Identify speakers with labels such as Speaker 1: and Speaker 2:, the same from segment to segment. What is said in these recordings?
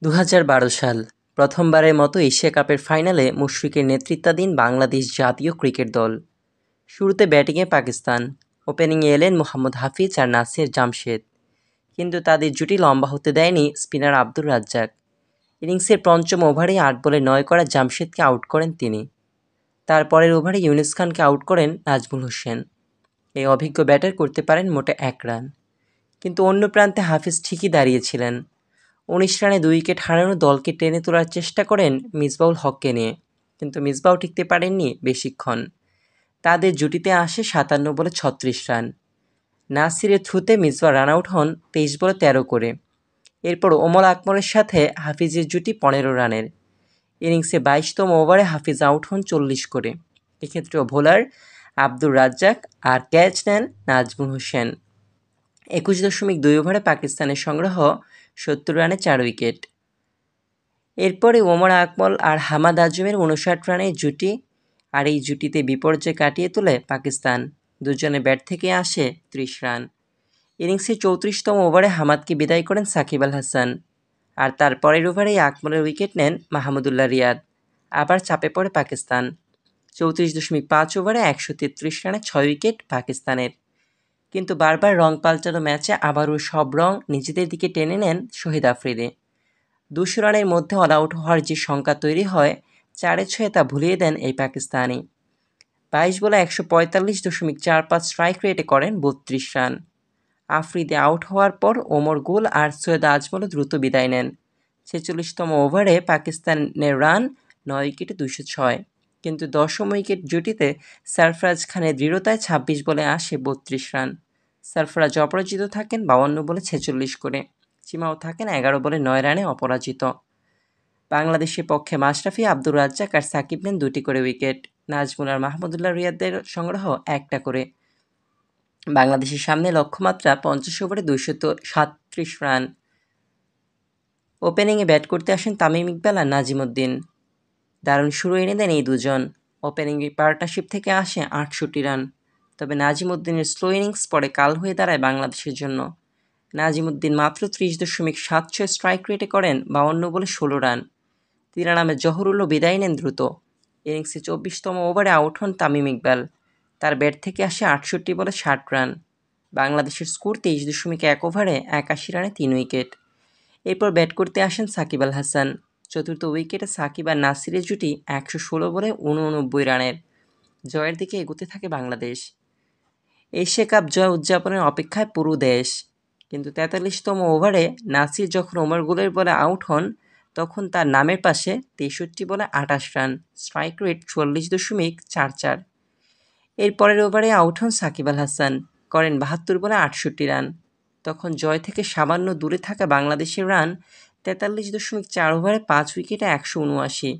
Speaker 1: ২০১২ সাল প্রথমবারের মতো এশিয়া কাপের ফাইনালে মুশফিকের নেতৃত্বাধীন বাংলাদেশ জাতীয় ক্রিকেট দল। শুরুতে ব্যাটিংয়ে পাকিস্তান, ওপেনিংয়ে এলেন মোহাম্মদ হাফিজ আর নাসির জামশেদ, কিন্তু তাদের জুটি লম্বা হতে দেয়নি স্পিনার আব্দুর রাজ্জাক। ইনিংসের পঞ্চম ওভারেই ৮ বলে ৯ করা জামশেদকে আউট করেন তিনি। তারপরের ওভারে ইউনুস খানকে আউট করেন নাজমুল হোসেন। এই অভিজ্ঞ ব্যাটার করতে পারেন মোটে ১ রান, কিন্তু অন্য প্রান্তে হাফিজ ঠিকই দাঁড়িয়েছিলেন। ১৯ রানে ২ উইকেট হারানো দলকে টেনে তোলার চেষ্টা করেন মিসবাউল হককে নিয়ে, কিন্তু মিসবাহ টিকতে পারেননি বেশিক্ষণ। তাদের জুটিতে আসে ৫৭ বলে ৩৬ রান। নাসিরের থ্রুতে মিসবাহ রান আউট হন ২৩ বলে ১৩ করে। এরপর ওমর আকমলের সাথে হাফিজের জুটি ১৫ রানের। ইনিংসে ২২তম ওভারে হাফিজ আউট হন ৪০ করে। এক্ষেত্রেও বোলার আব্দুর রাজ্জাক আর ক্যাচ নেন নাজমুল হোসেন। ২১.২ ওভারে পাকিস্তানের সংগ্রহ ৭০ রানে ৪ উইকেট। এরপরে ওমর আকমল আর হামাদ আজমের ৫৯ রানের জুটি, আর এই জুটিতে বিপর্যয় কাটিয়ে তোলে পাকিস্তান। দুজনে ব্যাট থেকে আসে ৩০ রান। ইনিংসের ৩৪তম ওভারে হামাদকে বিদায় করেন সাকিব আল হাসান, আর তার পরের ওভারেই আকমলের উইকেট নেন মাহমুদুল্লাহ রিয়াদ। আবার চাপে পড়ে পাকিস্তান। ৩৪.৫ ওভারে ১৩৩ রানে ৬ উইকেট পাকিস্তানের। কিন্তু বারবার রং পাল্টানো ম্যাচে আবারও সব রং নিজেদের দিকে টেনে নেন শহীদ আফ্রিদি। ২০০ রানের মধ্যে অল আউট হওয়ার যে সংখ্যা তৈরি হয়, ৪-৬ তা ভুলিয়ে দেন এই পাকিস্তানি। ২২ বলে ১৪৫.৪৫ স্ট্রাইক রেটে করেন ৩২ রান। আফ্রিদি আউট হওয়ার পর ওমর গুল আর সৈয়দ আজমলও দ্রুত বিদায় নেন। ৪৬তম ওভারে পাকিস্তানের রান ৯ উইকেটে ২০৬, কিন্তু ১০ম উইকেট জুটিতে সরফরাজ খানের দৃঢ়তায় ২৬ বলে আসে ৩২ রান। সরফরাজ অপরাজিত থাকেন ৫২ বলে ৪৬ করে। চিমাও থাকেন ১১ বলে ৯ রানে অপরাজিত। বাংলাদেশের পক্ষে মাশরাফি, আব্দুর রাজ্জাক আর সাকিব নেন ২টি করে উইকেট। নাজমুল আর মাহমুদুল্লাহ রিয়াদের সংগ্রহ ১টা করে। বাংলাদেশের সামনে লক্ষ্যমাত্রা ৫০ ওভারে ২৩৭ রান। ওপেনিংয়ে ব্যাট করতে আসেন তামিম ইকবাল আর নাজিমউদ্দিন। দারুণ শুরু এনে দেন এই দুজন। ওপেনিং পার্টনারশিপ থেকে আসে ৬৮ রান। তবে নাজিমউদ্দিনের স্লো ইনিংস পরে কাল হয়ে দাঁড়ায় বাংলাদেশের জন্য। নাজিমউদ্দিন মাত্র ৩০.৭৬ স্ট্রাইক রেটে করেন ৫২ বলে ১৬ রান। তিরা নামে জহুরুলও বিদায় নেন দ্রুত। ইনিংসে ২৪তম ওভারে আউট হন তামিম ইকবাল। তার ব্যাট থেকে আসে ৬৮ বলে ৬০ রান। বাংলাদেশের স্কোর ২৩.১ ওভারে ৮১ রানে ৩ উইকেট। এরপর ব্যাট করতে আসেন সাকিব আল হাসান। চতুর্থ উইকেটে সাকিব আর নাসিরের জুটি ১১৬ বলে ৮৯ রানের। জয়ের দিকে এগোতে থাকে বাংলাদেশ। এশিয়া কাপ জয় উদযাপনের অপেক্ষায় পুরো দেশ। কিন্তু ৪৩তম ওভারে নাসির যখন ওমর গুলের বলে আউট হন, তখন তার নামের পাশে ৬৩ বলে ২৮ রান, স্ট্রাইক রেট ৪৪.৪৪। এর পরের ওভারে আউট হন সাকিব আল হাসান, করেন ৭২ বলে ৬৮ রান। তখন জয় থেকে সামান্য দূরে থাকা বাংলাদেশের রান ৪৩.৪ ওভারে ৫ উইকেটে ১৭৯।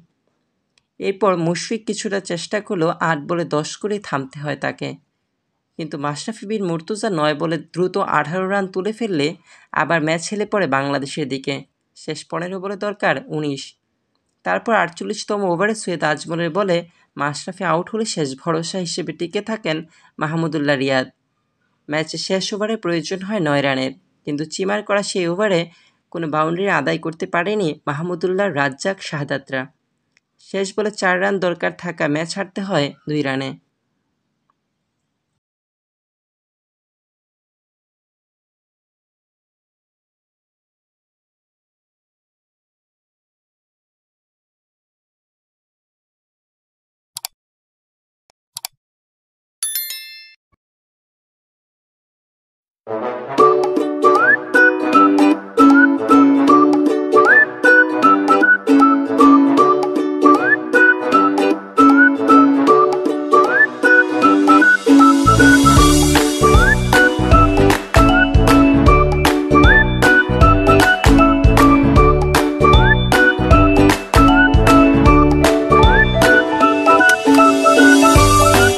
Speaker 1: এরপর মুশফিক কিছুটা চেষ্টা করলেও ৮ বলে ১০ করেই থামতে হয় তাকে। কিন্তু মাশরাফি বিন মুর্তজা ৯ বলে দ্রুত ১৮ রান তুলে ফেললে আবার ম্যাচ হেলে পড়ে বাংলাদেশের দিকে। শেষ ১৫ বলে দরকার ১৯। তারপর ৪৮তম ওভারে সৈয়দ আজমলের বলে মাশরাফি আউট হলে শেষ ভরসা হিসেবে টিকে থাকেন মাহমুদুল্লাহ রিয়াদ। ম্যাচের শেষ ওভারে প্রয়োজন হয় ৯ রানের, কিন্তু চিমার করা সেই ওভারে কোনো বাউন্ডারি আদায় করতে পারেনি মাহমুদুল্লাহ, রাজ্জাক, শাহাদাতরা। শেষ বলে ৪ রান দরকার থাকা ম্যাচ হারতে হয় ২ রানে।